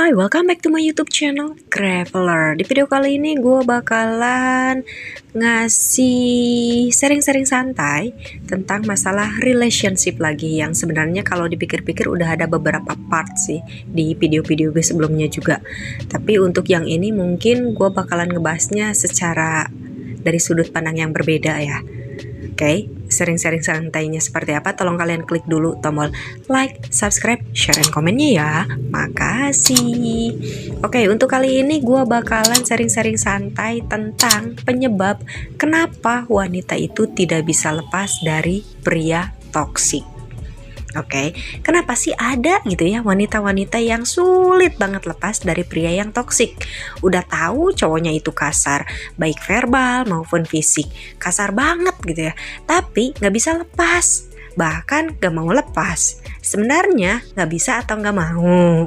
Hai, welcome back to my YouTube channel Graveler. Di video kali ini gue bakalan ngasih sharing-sharing santai tentang masalah relationship lagi, yang sebenarnya kalau dipikir-pikir udah ada beberapa part sih di video-video gue sebelumnya juga. Tapi untuk yang ini mungkin gue bakalan ngebahasnya secara dari sudut pandang yang berbeda ya. Oke, sharing-sharing santainya seperti apa? Tolong kalian klik dulu tombol like, subscribe, share, dan komennya ya. Makasih. Oke, untuk kali ini gue bakalan sharing-sharing santai tentang penyebab kenapa wanita itu tidak bisa lepas dari pria toksik. Oke, kenapa sih ada gitu ya wanita-wanita yang sulit banget lepas dari pria yang toksik? Udah tahu cowoknya itu kasar, baik verbal maupun fisik, kasar banget gitu ya. Tapi nggak bisa lepas, bahkan nggak mau lepas. Sebenarnya nggak bisa atau nggak mau.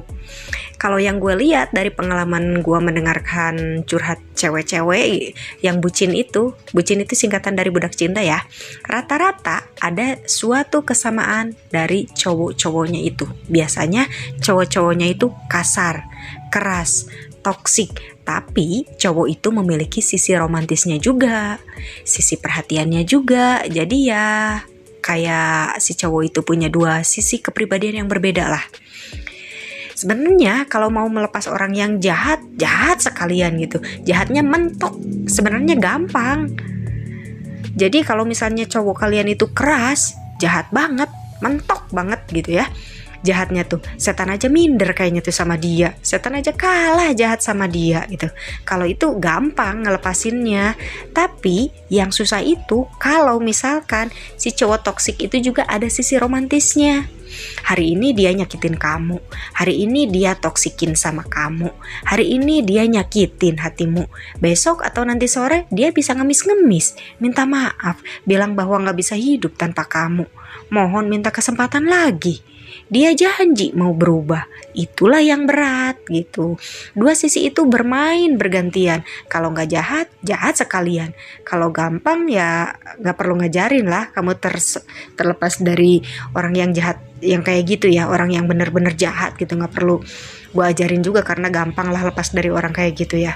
Kalau yang gue lihat dari pengalaman gue mendengarkan curhat cewek-cewek yang bucin itu singkatan dari budak cinta ya. Rata-rata ada suatu kesamaan dari cowok-cowoknya itu. Biasanya cowok-cowoknya itu kasar, keras, toksik. Tapi cowok itu memiliki sisi romantisnya juga, sisi perhatiannya juga. Jadi ya kayak si cowok itu punya dua sisi kepribadian yang berbeda lah. Sebenarnya kalau mau melepas orang yang jahat sekalian gitu, jahatnya mentok, sebenarnya gampang. Jadi kalau misalnya cowok kalian itu keras, jahat banget, mentok banget gitu ya, jahatnya tuh setan aja minder kayaknya tuh sama dia, setan aja kalah jahat sama dia gitu. Kalau itu gampang ngelepasinnya. Tapi yang susah itu kalau misalkan si cowok toksik itu juga ada sisi romantisnya. Hari ini dia nyakitin kamu, hari ini dia toksikin sama kamu, hari ini dia nyakitin hatimu. Besok atau nanti sore dia bisa ngemis-ngemis, minta maaf, bilang bahwa gak bisa hidup tanpa kamu, mohon minta kesempatan lagi. Dia janji mau berubah. Itulah yang berat gitu. Dua sisi itu bermain bergantian. Kalau gak jahat, jahat sekalian. Kalau gampang ya gak perlu ngajarin lah. Kamu terlepas dari orang yang jahat, yang kayak gitu ya, orang yang bener-bener jahat gitu. Gak perlu gue ajarin juga karena gampang lah lepas dari orang kayak gitu ya.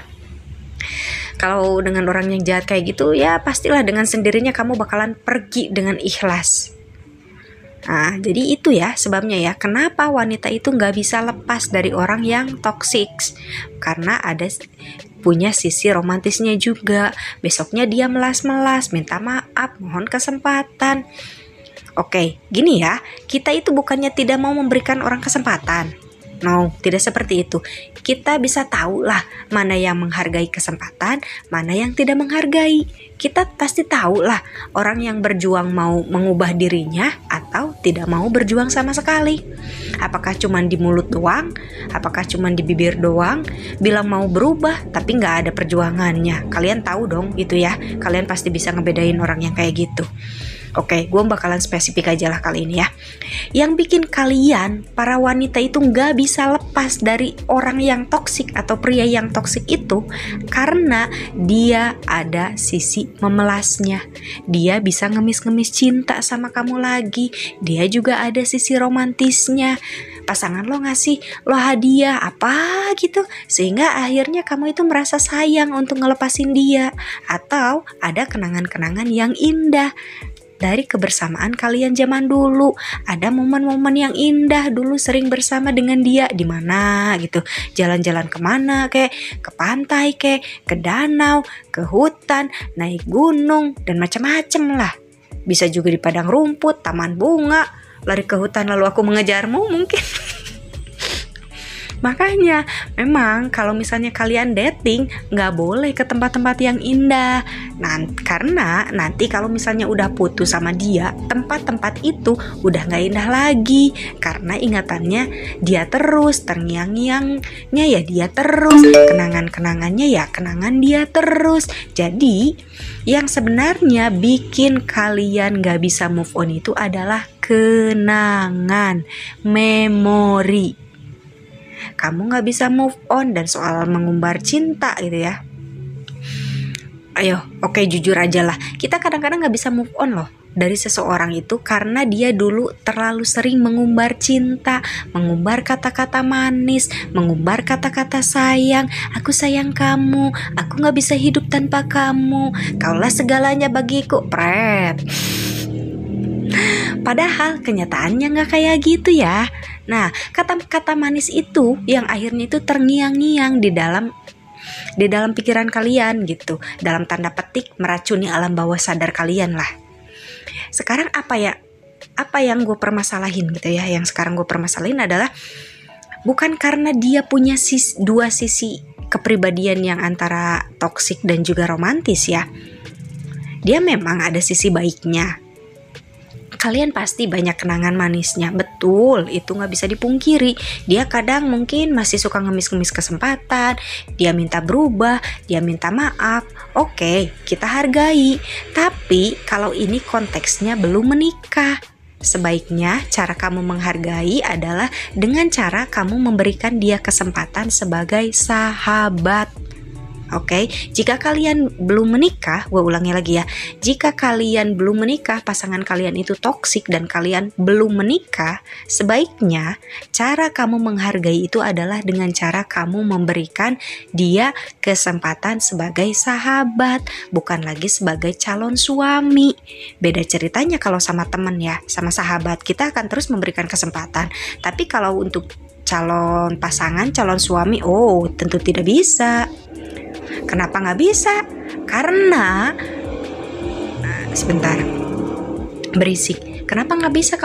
Kalau dengan orang yang jahat kayak gitu ya pastilah dengan sendirinya kamu bakalan pergi dengan ikhlas. Nah, jadi itu ya sebabnya ya kenapa wanita itu nggak bisa lepas dari orang yang toksik, karena ada punya sisi romantisnya juga. Besoknya dia melas-melas, minta maaf, mohon kesempatan. Oke, gini ya, kita itu bukannya tidak mau memberikan orang kesempatan. No, tidak seperti itu. Kita bisa tahu lah mana yang menghargai kesempatan, mana yang tidak menghargai. Kita pasti tahu lah orang yang berjuang mau mengubah dirinya atau tidak mau berjuang sama sekali. Apakah cuma di mulut doang? Apakah cuma di bibir doang? Bilang mau berubah tapi nggak ada perjuangannya. Kalian tahu dong gitu ya. Kalian pasti bisa ngebedain orang yang kayak gitu. Oke, gue bakalan spesifik aja lah kali ini ya. Yang bikin kalian, para wanita itu gak bisa lepas dari orang yang toksik atau pria yang toksik itu karena dia ada sisi memelasnya. Dia bisa ngemis-ngemis cinta sama kamu lagi. Dia juga ada sisi romantisnya. Pasangan lo ngasih lo hadiah apa gitu, sehingga akhirnya kamu itu merasa sayang untuk ngelepasin dia. Atau ada kenangan-kenangan yang indah dari kebersamaan kalian zaman dulu. Ada momen-momen yang indah dulu sering bersama dengan dia. Di mana gitu, jalan-jalan kemana kek, ke pantai kek, ke danau, ke hutan, naik gunung, dan macam-macam lah. Bisa juga di padang rumput, taman bunga, lari ke hutan lalu aku mengejarmu mungkin. Makanya memang kalau misalnya kalian dating gak boleh ke tempat-tempat yang indah. Karena nanti kalau misalnya udah putus sama dia, tempat-tempat itu udah gak indah lagi. Karena ingatannya dia terus, terngiang-ngiangnya ya dia terus, kenangan-kenangannya ya kenangan dia terus. Jadi yang sebenarnya bikin kalian gak bisa move on itu adalah kenangan, memori. Kamu gak bisa move on dan soal mengumbar cinta gitu ya. Ayo, oke, jujur aja lah. Kita kadang-kadang gak bisa move on loh. dari seseorang itu karena dia dulu terlalu sering mengumbar cinta, mengumbar kata-kata manis, mengumbar kata-kata sayang. Aku sayang kamu, aku gak bisa hidup tanpa kamu, kaulah segalanya bagiku, pret. Padahal kenyataannya gak kayak gitu ya. Nah, kata-kata manis itu yang akhirnya itu terngiang-ngiang di dalam pikiran kalian gitu, dalam tanda petik meracuni alam bawah sadar kalian lah. Sekarang apa yang gue permasalahin gitu ya, yang sekarang gue permasalahin adalah bukan karena dia punya dua sisi kepribadian yang antara toksik dan juga romantis ya. Dia memang ada sisi baiknya. Kalian pasti banyak kenangan manisnya, betul, itu gak bisa dipungkiri. Dia kadang mungkin masih suka ngemis-ngemis kesempatan, dia minta berubah, dia minta maaf. Oke, kita hargai. Tapi kalau ini konteksnya belum menikah, sebaiknya cara kamu menghargai adalah dengan cara kamu memberikan dia kesempatan sebagai sahabat. Oke, jika kalian belum menikah, gue ulangi lagi ya. Jika kalian belum menikah, pasangan kalian itu toksik dan kalian belum menikah, sebaiknya cara kamu menghargai itu adalah dengan cara kamu memberikan dia kesempatan sebagai sahabat, bukan lagi sebagai calon suami. Beda ceritanya kalau sama teman ya, sama sahabat kita akan terus memberikan kesempatan. Tapi kalau untuk calon pasangan, calon suami, tentu tidak bisa. Kenapa nggak bisa? Karena sebentar, berisik. Kenapa nggak bisa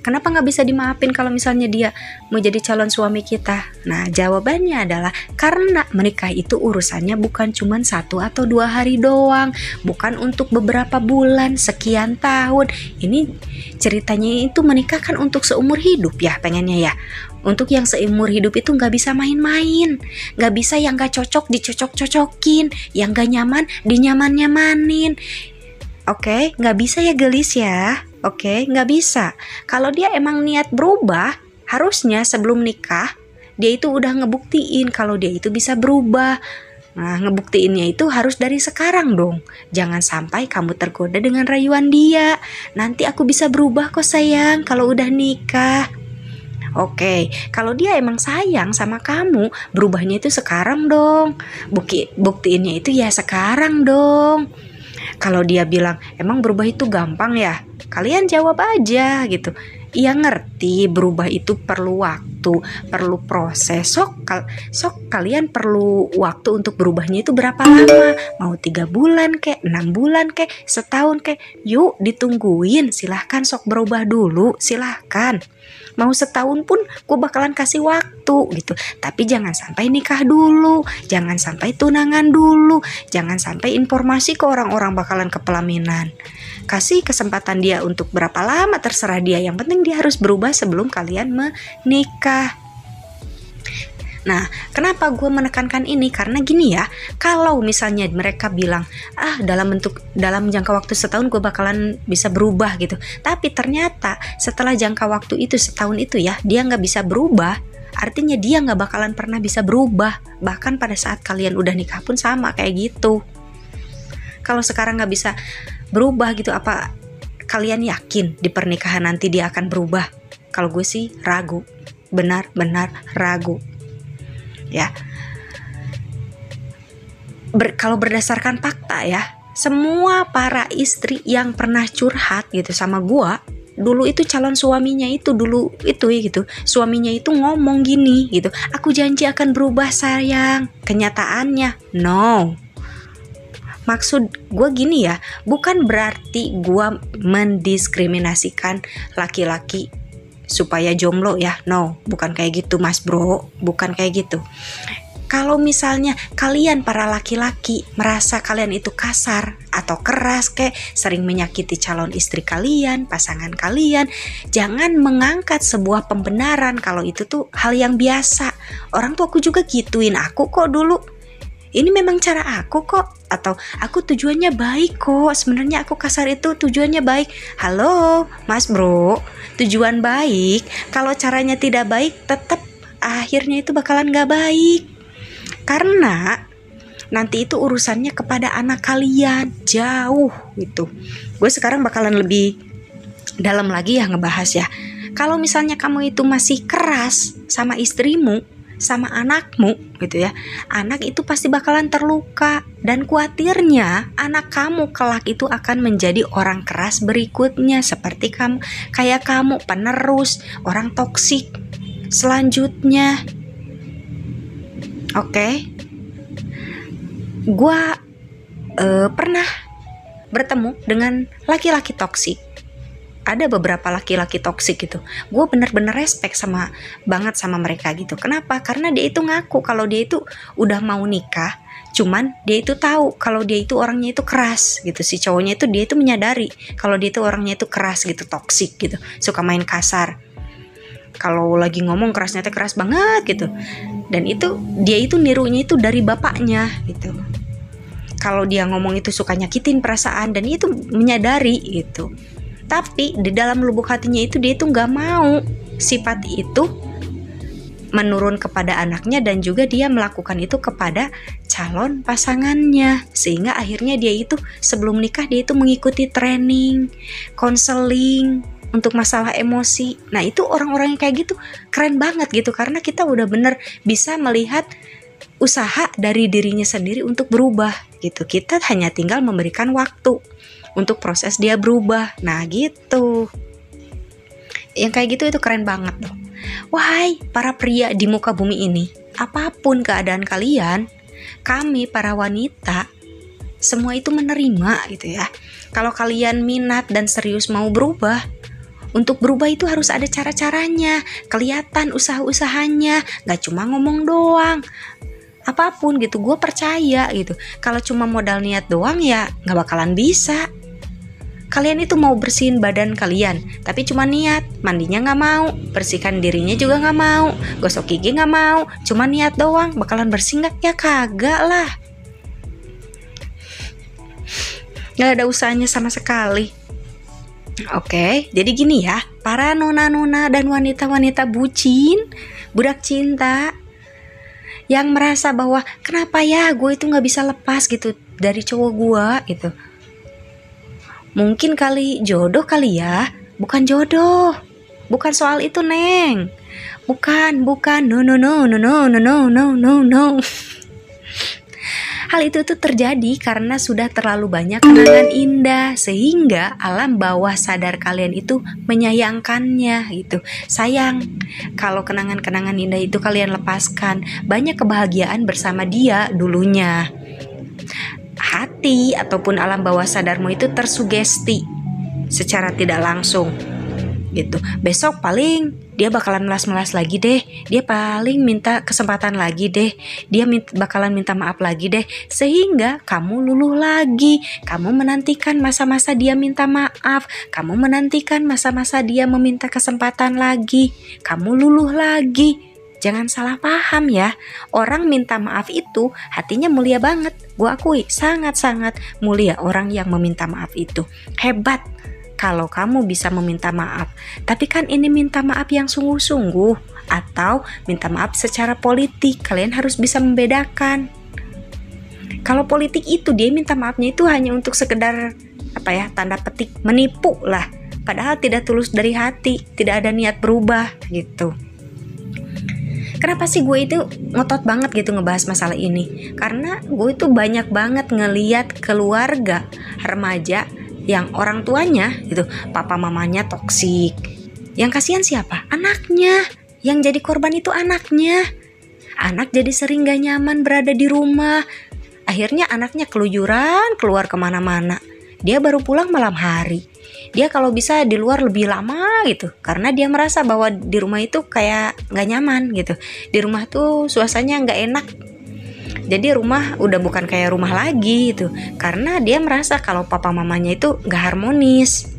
Kenapa nggak bisa dimaafin kalau misalnya dia mau jadi calon suami kita? Nah, jawabannya adalah karena menikah itu urusannya bukan cuma 1 atau 2 hari doang, bukan untuk beberapa bulan, sekian tahun. Ini ceritanya itu menikah kan untuk seumur hidup ya, pengennya ya. Untuk yang seumur hidup itu gak bisa main-main, gak bisa yang gak cocok dicocok-cocokin, yang gak nyaman dinyaman-nyamanin. Oke, gak bisa ya gelis ya. Oke, gak bisa. Kalau dia emang niat berubah, harusnya sebelum nikah dia itu udah ngebuktiin kalau dia itu bisa berubah. Nah, ngebuktiinnya itu harus dari sekarang dong. Jangan sampai kamu tergoda dengan rayuan dia. Nanti aku bisa berubah kok sayang kalau udah nikah. Oke, kalau dia emang sayang sama kamu, berubahnya itu sekarang dong. Buktiinnya itu ya sekarang dong. Kalau dia bilang, emang berubah itu gampang ya? Kalian jawab aja gitu. Iya ngerti, berubah itu perlu waktu, perlu proses. Sok kalian perlu waktu untuk berubahnya itu berapa lama? Mau 3 bulan kek, 6 bulan kek, setahun kek? Yuk ditungguin, silahkan sok berubah dulu, silahkan. Mau setahun pun gue bakalan kasih waktu gitu. Tapi jangan sampai nikah dulu, jangan sampai tunangan dulu, jangan sampai informasi ke orang-orang bakalan ke pelaminan. Kasih kesempatan dia untuk berapa lama terserah dia, yang penting dia harus berubah sebelum kalian menikah. Nah, kenapa gue menekankan ini? Karena gini ya, kalau misalnya mereka bilang, dalam jangka waktu setahun gue bakalan bisa berubah gitu. Tapi ternyata setelah jangka waktu itu, setahun itu ya, dia gak bisa berubah. Artinya dia gak bakalan pernah bisa berubah. Bahkan pada saat kalian udah nikah pun sama kayak gitu. Kalau sekarang gak bisa berubah gitu, apa kalian yakin di pernikahan nanti dia akan berubah? Kalau gue sih ragu, benar-benar ragu. Ya, kalau berdasarkan fakta ya, semua para istri yang pernah curhat gitu sama gua, dulu itu calon suaminya itu gitu, suaminya itu ngomong gini gitu, aku janji akan berubah sayang. Kenyataannya no. Maksud gue gini ya, bukan berarti gue mendiskriminasikan laki-laki supaya jomblo ya, no, bukan kayak gitu mas bro, bukan kayak gitu. Kalau misalnya kalian para laki-laki merasa kalian itu kasar atau keras, kayak sering menyakiti calon istri kalian, pasangan kalian, jangan mengangkat sebuah pembenaran kalau itu tuh hal yang biasa. Orang tua aku juga gituin aku kok dulu. Ini memang cara aku kok, atau aku tujuannya baik kok, sebenarnya aku kasar itu tujuannya baik. Halo mas bro, tujuan baik, kalau caranya tidak baik tetap akhirnya itu bakalan gak baik. Karena nanti itu urusannya kepada anak kalian, jauh gitu. Gue sekarang bakalan lebih dalam lagi ya ngebahas ya. Kalau misalnya kamu itu masih keras sama istrimu, sama anakmu gitu ya, anak itu pasti bakalan terluka. Dan khawatirnya anak kamu kelak itu akan menjadi orang keras berikutnya, seperti kamu, kayak kamu, penerus, orang toksik selanjutnya. Oke. Gua pernah bertemu dengan laki-laki toksik. Ada beberapa laki-laki toksik gitu. Gue bener-bener respect banget sama mereka gitu. Kenapa? Karena dia itu ngaku kalau dia itu udah mau nikah. Cuman dia itu tahu kalau dia itu orangnya itu keras gitu. Si cowoknya itu dia itu menyadari kalau dia itu orangnya itu keras gitu, toksik gitu. Suka main kasar. Kalau lagi ngomong kerasnya keras banget gitu. Dan itu dia itu nirunya itu dari bapaknya gitu. Kalau dia ngomong itu suka nyakitin perasaan dan itu menyadari gitu. Tapi di dalam lubuk hatinya itu dia itu nggak mau sifat itu menurun kepada anaknya, dan juga dia melakukan itu kepada calon pasangannya. Sehingga akhirnya dia itu sebelum nikah dia itu mengikuti training, konseling untuk masalah emosi. Nah itu orang-orang yang kayak gitu keren banget gitu, karena kita udah bener bisa melihat usaha dari dirinya sendiri untuk berubah gitu. Kita hanya tinggal memberikan waktu untuk proses dia berubah. Nah gitu. Yang kayak gitu itu keren banget loh. Wahai para pria di muka bumi ini, apapun keadaan kalian, kami para wanita semua itu menerima gitu ya. Kalau kalian minat dan serius mau berubah, untuk berubah itu harus ada cara-caranya, kelihatan usaha-usahanya, gak cuma ngomong doang. Apapun gitu, gue percaya gitu. Kalau cuma modal niat doang ya gak bakalan bisa. Kalian itu mau bersihin badan kalian, tapi cuma niat, mandinya gak mau, bersihkan dirinya juga gak mau, gosok gigi gak mau, cuma niat doang, bakalan bersih gak? Ya kagak lah. Gak ada usahanya sama sekali. Oke, jadi gini ya, para nona-nona dan wanita-wanita bucin, budak cinta, yang merasa bahwa kenapa ya gue itu gak bisa lepas gitu dari cowok gue gitu. Mungkin kali jodoh kali ya. Bukan jodoh, bukan soal itu Neng. Bukan, no. Hal itu tuh terjadi karena sudah terlalu banyak kenangan indah, sehingga alam bawah sadar kalian itu menyayangkannya gitu. Sayang, kalau kenangan-kenangan indah itu kalian lepaskan, banyak kebahagiaan bersama dia dulunya. Hati ataupun alam bawah sadarmu itu tersugesti secara tidak langsung gitu. Besok paling dia bakalan melas-melas lagi deh, dia paling minta kesempatan lagi deh, dia bakalan minta maaf lagi deh, sehingga kamu luluh lagi. Kamu menantikan masa-masa dia minta maaf, kamu menantikan masa-masa dia meminta kesempatan lagi, kamu luluh lagi. Jangan salah paham ya, orang minta maaf itu hatinya mulia banget. Gue akui sangat-sangat mulia orang yang meminta maaf itu. Hebat kalau kamu bisa meminta maaf. Tapi kan ini minta maaf yang sungguh-sungguh atau minta maaf secara politik. Kalian harus bisa membedakan. Kalau politik itu dia minta maafnya itu hanya untuk sekedar tanda petik menipu lah. Padahal tidak tulus dari hati, tidak ada niat berubah gitu. Kenapa sih gue itu ngotot banget gitu ngebahas masalah ini? Karena gue itu banyak banget ngeliat keluarga remaja yang orang tuanya gitu, papa mamanya toksik. Yang kasihan siapa? Anaknya. Yang jadi korban itu anaknya. Anak jadi sering gak nyaman berada di rumah. Akhirnya anaknya keluyuran keluar kemana-mana. Dia baru pulang malam hari. Dia kalau bisa di luar lebih lama gitu, karena dia merasa bahwa di rumah itu kayak gak nyaman gitu. Di rumah tuh suasananya gak enak. Jadi rumah udah bukan kayak rumah lagi gitu, karena dia merasa kalau papa mamanya itu gak harmonis.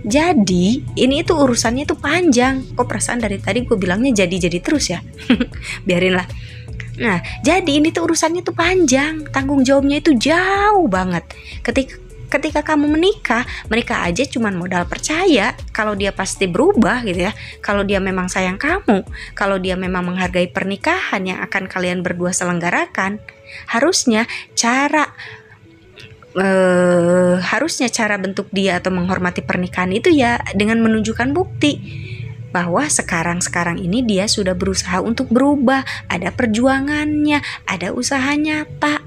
Jadi ini itu urusannya itu panjang. Kok perasaan dari tadi gue bilangnya jadi terus ya. Biarinlah. Nah jadi ini tuh urusannya tuh panjang, tanggung jawabnya itu jauh banget. Ketika kamu menikah, mereka aja cuman modal percaya kalau dia pasti berubah gitu ya. Kalau dia memang sayang kamu, kalau dia memang menghargai pernikahan yang akan kalian berdua selenggarakan, harusnya cara bentuk dia atau menghormati pernikahan itu ya dengan menunjukkan bukti bahwa sekarang ini dia sudah berusaha untuk berubah, ada perjuangannya, ada usaha nyata.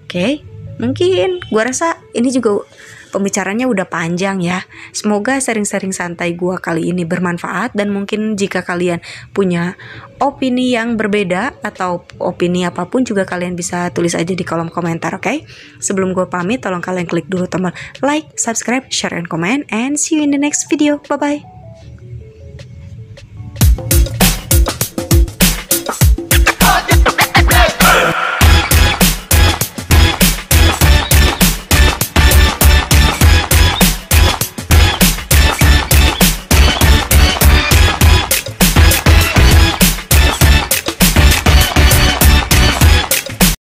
Oke? Mungkin gua rasa ini juga pembicaranya udah panjang ya. Semoga sering-sering santai gua kali ini bermanfaat, dan mungkin jika kalian punya opini yang berbeda atau opini apapun juga kalian bisa tulis aja di kolom komentar, oke? Sebelum gua pamit, tolong kalian klik dulu tombol like, subscribe, share, and comment, and see you in the next video. Bye-bye.